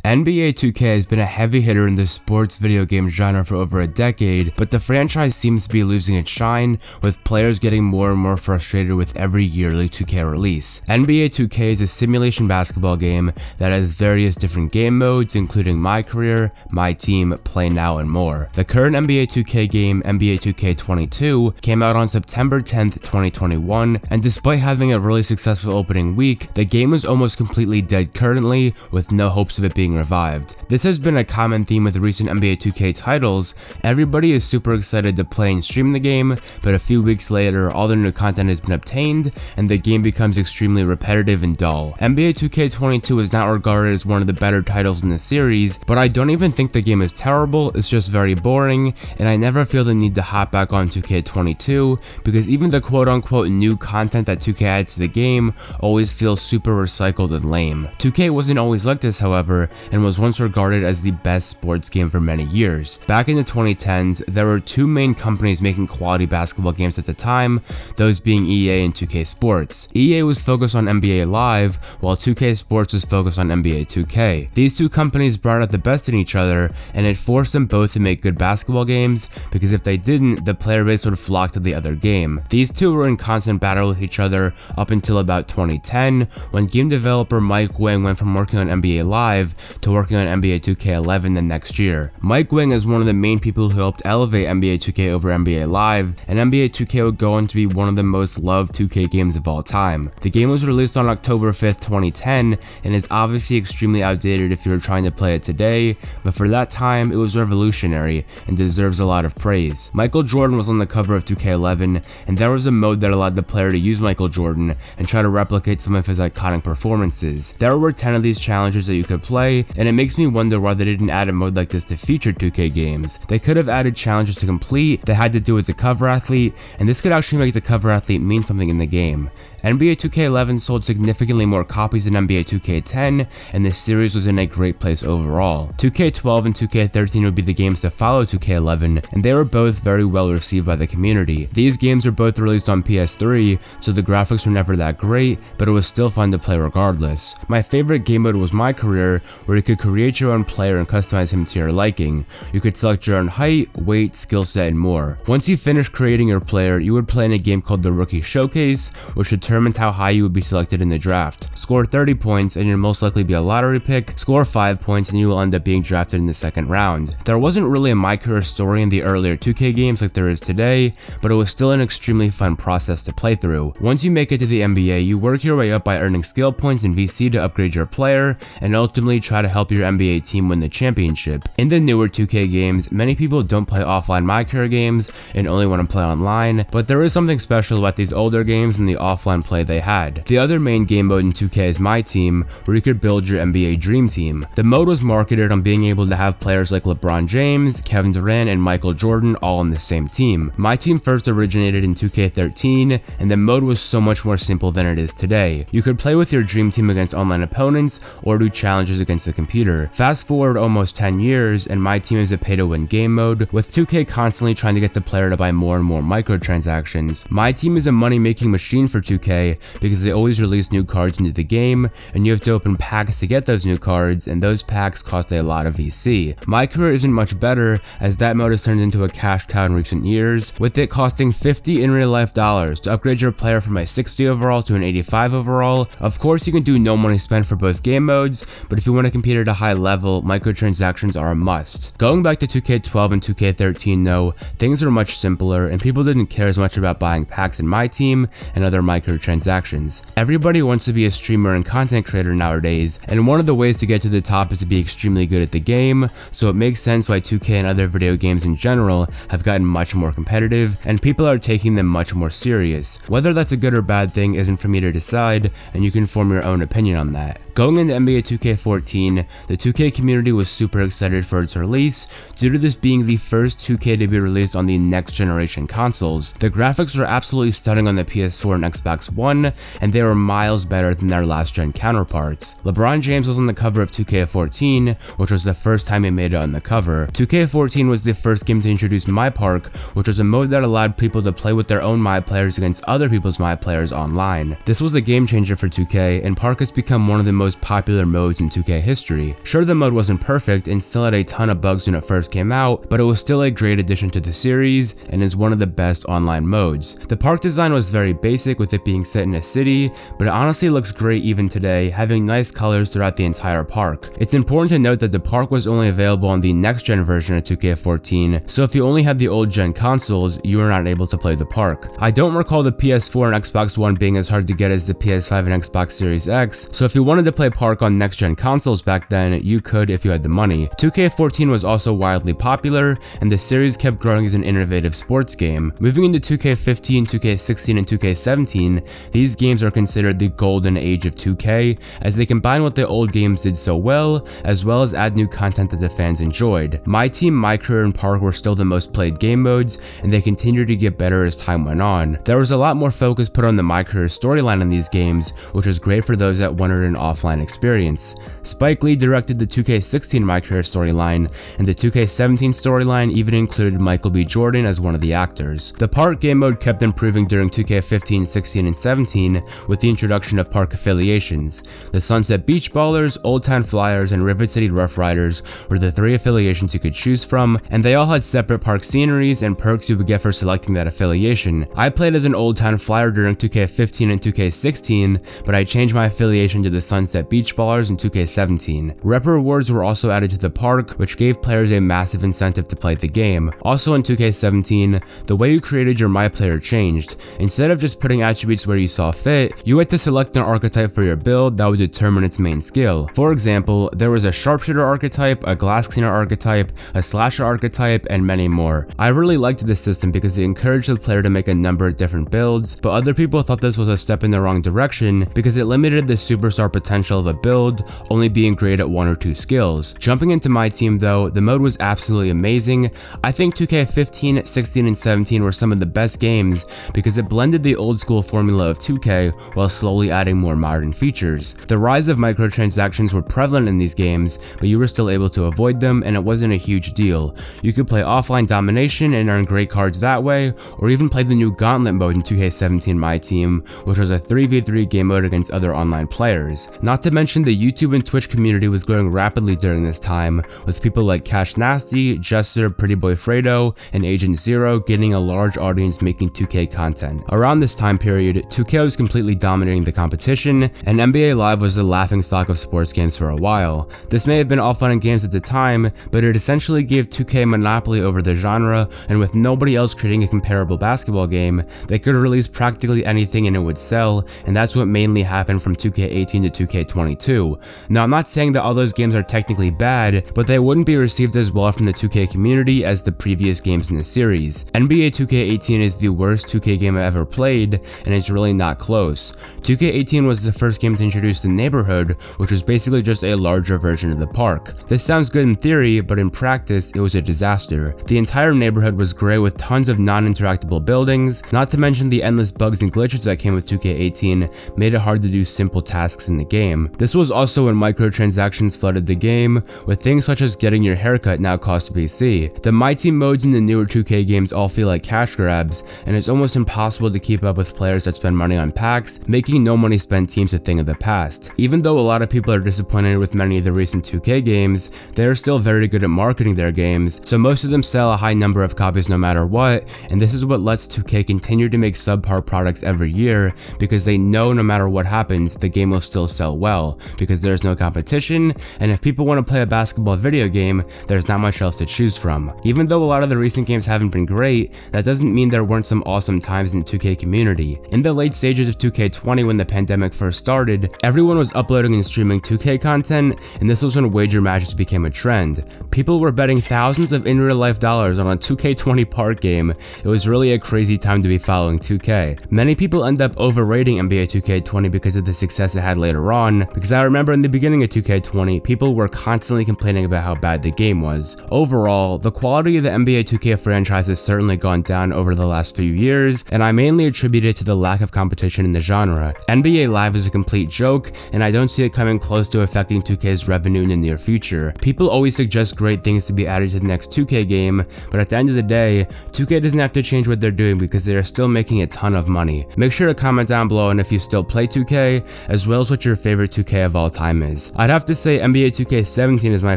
NBA 2K has been a heavy hitter in the sports video game genre for over a decade, but the franchise seems to be losing its shine, with players getting more and more frustrated with every yearly 2K release. NBA 2K is a simulation basketball game that has various different game modes, including My Career, My Team, Play Now, and more. The current NBA 2K game, NBA 2K22, came out on September 10th, 2021, and despite having a really successful opening week, the game is almost completely dead currently, with no hopes of it being revived. This has been a common theme with recent NBA 2K titles. Everybody is super excited to play and stream the game, but a few weeks later, all the new content has been obtained, and the game becomes extremely repetitive and dull. NBA 2K22 is not regarded as one of the better titles in the series, but I don't even think the game is terrible, it's just very boring, and I never feel the need to hop back on 2K22, because even the quote-unquote new content that 2K adds to the game always feels super recycled and lame. 2K wasn't always like this, however, and was once regarded as the best sports game for many years. Back in the 2010s, there were two main companies making quality basketball games at the time, those being EA and 2K Sports. EA was focused on NBA Live, while 2K Sports was focused on NBA 2K. These two companies brought out the best in each other, and it forced them both to make good basketball games, because if they didn't, the player base would flock to the other game. These two were in constant battle with each other up until about 2010, when game developer Mike Wang went from working on NBA Live to working on NBA 2K11 the next year. Mike Wang is one of the main people who helped elevate NBA 2K over NBA Live, and NBA 2K would go on to be one of the most loved 2K games of all time. The game was released on October 5th, 2010, and is obviously extremely outdated if you were trying to play it today, but for that time, it was revolutionary and deserves a lot of praise. Michael Jordan was on the cover of 2K11, and there was a mode that allowed the player to use Michael Jordan and try to replicate some of his iconic performances. There were 10 of these challenges that you could play, and it makes me wonder why they didn't add a mode like this to future 2K games. They could have added challenges to complete that had to do with the cover athlete, and this could actually make the cover athlete mean something in the game. NBA 2K11 sold significantly more copies than NBA 2K10, and the series was in a great place overall. 2K12 and 2K13 would be the games to follow 2K11, and they were both very well received by the community. These games were both released on PS3, so the graphics were never that great, but it was still fun to play regardless. My favorite game mode was My Career, where you could create your own player and customize him to your liking. You could select your own height, weight, skill set, and more. Once you finished creating your player, you would play in a game called the Rookie Showcase, which determined how high you would be selected in the draft. Score 30 points and you'll most likely be a lottery pick, score 5 points and you will end up being drafted in the second round. There wasn't really a My Career story in the earlier 2K games like there is today, but it was still an extremely fun process to play through. Once you make it to the NBA, you work your way up by earning skill points in VC to upgrade your player, and ultimately try to help your NBA team win the championship. In the newer 2K games, many people don't play offline My Career games and only want to play online, but there is something special about these older games and the offline play they had. The other main game mode in 2K is My Team, where you could build your NBA Dream Team. The mode was marketed on being able to have players like LeBron James, Kevin Durant, and Michael Jordan all on the same team. My Team first originated in 2K13, and the mode was so much more simple than it is today. You could play with your Dream Team against online opponents, or do challenges against the computer. Fast forward almost 10 years, and My Team is a pay-to-win game mode, with 2K constantly trying to get the player to buy more and more microtransactions. My Team is a money-making machine for 2K, because they always release new cards into the game, and you have to open packs to get those new cards, and those packs cost a lot of VC. My Career isn't much better, as that mode has turned into a cash cow in recent years, with it costing $50 in real life dollars to upgrade your player from a 60 overall to an 85 overall. Of course, you can do no money spent for both game modes, but if you want to compete at a high level, microtransactions are a must. Going back to 2K12 and 2K13 though, things were much simpler, and people didn't care as much about buying packs in My Team and other microtransactions. Everybody wants to be a streamer and content creator nowadays, and one of the ways to get to the top is to be extremely good at the game, so it makes sense why 2K and other video games in general have gotten much more competitive, and people are taking them much more serious. Whether that's a good or bad thing isn't for me to decide, and you can form your own opinion on that. Going into NBA 2K14, the 2K community was super excited for its release, due to this being the first 2K to be released on the next generation consoles. The graphics were absolutely stunning on the PS4 and Xbox One, and they were miles better than their last gen counterparts. LeBron James was on the cover of 2K14, which was the first time he made it on the cover. 2K14 was the first game to introduce My Park, which was a mode that allowed people to play with their own My players against other people's My players online. This was a game changer for 2K, and Park has become one of the most popular modes in 2K history. history. Sure, the mode wasn't perfect and still had a ton of bugs when it first came out, but it was still a great addition to the series and is one of the best online modes. The park design was very basic with it being set in a city, but it honestly looks great even today, having nice colors throughout the entire park. It's important to note that the park was only available on the next-gen version of 2K14, so if you only had the old-gen consoles, you were not able to play the park. I don't recall the PS4 and Xbox One being as hard to get as the PS5 and Xbox Series X, so if you wanted to play Park on next-gen consoles back then, you could if you had the money. 2K14 was also wildly popular, and the series kept growing as an innovative sports game. Moving into 2K15, 2K16, and 2K17, these games are considered the golden age of 2K, as they combine what the old games did so well as add new content that the fans enjoyed. My Team, My Career, and Park were still the most played game modes, and they continued to get better as time went on. There was a lot more focus put on the My Career storyline in these games, which was great for those that wanted an offline experience. Spike Lee directed the 2K16 My Career storyline, and the 2K17 storyline even included Michael B. Jordan as one of the actors. The Park game mode kept improving during 2K15, 16, and 17 with the introduction of park affiliations. The Sunset Beach Ballers, Old Town Flyers, and Rivet City Rough Riders were the 3 affiliations you could choose from, and they all had separate park sceneries and perks you would get for selecting that affiliation. I played as an Old Town Flyer during 2K15 and 2K16, but I changed my affiliation to the Sunset Beach Ballers in 2K17. Rep rewards were also added to the park, which gave players a massive incentive to play the game. Also in 2K17, the way you created your My Player changed. Instead of just putting attributes where you saw fit, you had to select an archetype for your build that would determine its main skill. For example, there was a Sharpshooter archetype, a Glass Cleaner archetype, a Slasher archetype, and many more. I really liked this system because it encouraged the player to make a number of different builds, but other people thought this was a step in the wrong direction because it limited the superstar potential of a build, only being great at 1 or 2 skills. Jumping into My Team though, the mode was absolutely amazing. I think 2K15, 16, and 17 were some of the best games because it blended the old school formula of 2K while slowly adding more modern features. The rise of microtransactions were prevalent in these games, but you were still able to avoid them and it wasn't a huge deal. You could play offline domination and earn great cards that way, or even play the new Gauntlet mode in 2K17 My Team, which was a 3v3 game mode against other online players. Not to mention the YouTube and Twitch community was growing rapidly during this time, with people like Cash Nasty, Jester, Pretty Boy Fredo, and Agent Zero getting a large audience making 2K content. Around this time period, 2K was completely dominating the competition, and NBA Live was the laughingstock of sports games for a while. This may have been all fun and games at the time, but it essentially gave 2K a monopoly over the genre, and with nobody else creating a comparable basketball game, they could release practically anything and it would sell, and that's what mainly happened from 2K18 to 2K22. Now, I'm not saying that all those games are technically bad, but they wouldn't be received as well from the 2K community as the previous games in the series. NBA 2K18 is the worst 2K game I've ever played, and it's really not close. 2K18 was the first game to introduce the neighborhood, which was basically just a larger version of the park. This sounds good in theory, but in practice, it was a disaster. The entire neighborhood was gray with tons of non-interactable buildings, not to mention the endless bugs and glitches that came with 2K18 made it hard to do simple tasks in the game. This was also when microtransactions flooded the game, with things such as getting your haircut now cost VC. The My Team modes in the newer 2K games all feel like cash grabs, and it's almost impossible to keep up with players that spend money on packs, making no money spent teams a thing of the past. Even though a lot of people are disappointed with many of the recent 2K games, they are still very good at marketing their games, so most of them sell a high number of copies no matter what, and this is what lets 2K continue to make subpar products every year because they know no matter what happens, the game will still sell well, because there's no competition, and if people want to play a basketball video game, there's not much else to choose from. Even though a lot of the recent games haven't been great, that doesn't mean there weren't some awesome times in the 2K community. In the late stages of 2K20 when the pandemic first started, everyone was uploading and streaming 2K content, and this was when wager matches became a trend. People were betting thousands of in real life dollars on a 2K20 park game. It was really a crazy time to be following 2K. Many people end up overrating NBA 2K20 because of the success it had later on, because I remember in the beginning of 2K20, people were constantly complaining about how bad the game was. Overall, the quality of the NBA 2K franchise has certainly gone down over the last few years, and I mainly attribute it to the lack of competition in the genre. NBA Live is a complete joke, and I don't see it coming close to affecting 2K's revenue in the near future. People always suggest great things to be added to the next 2K game, but at the end of the day, 2K doesn't have to change what they're doing because they are still making a ton of money. Make sure to comment down below and if you still play 2K, as well as what your favorite 2K of all time is. I'd have to say NBA 2K17 is my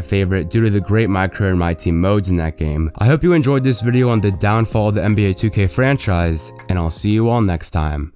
favorite due to the great My Career and My Team modes in that game. I hope you enjoyed this video on the downfall of the NBA 2K franchise, and I'll see you all next time.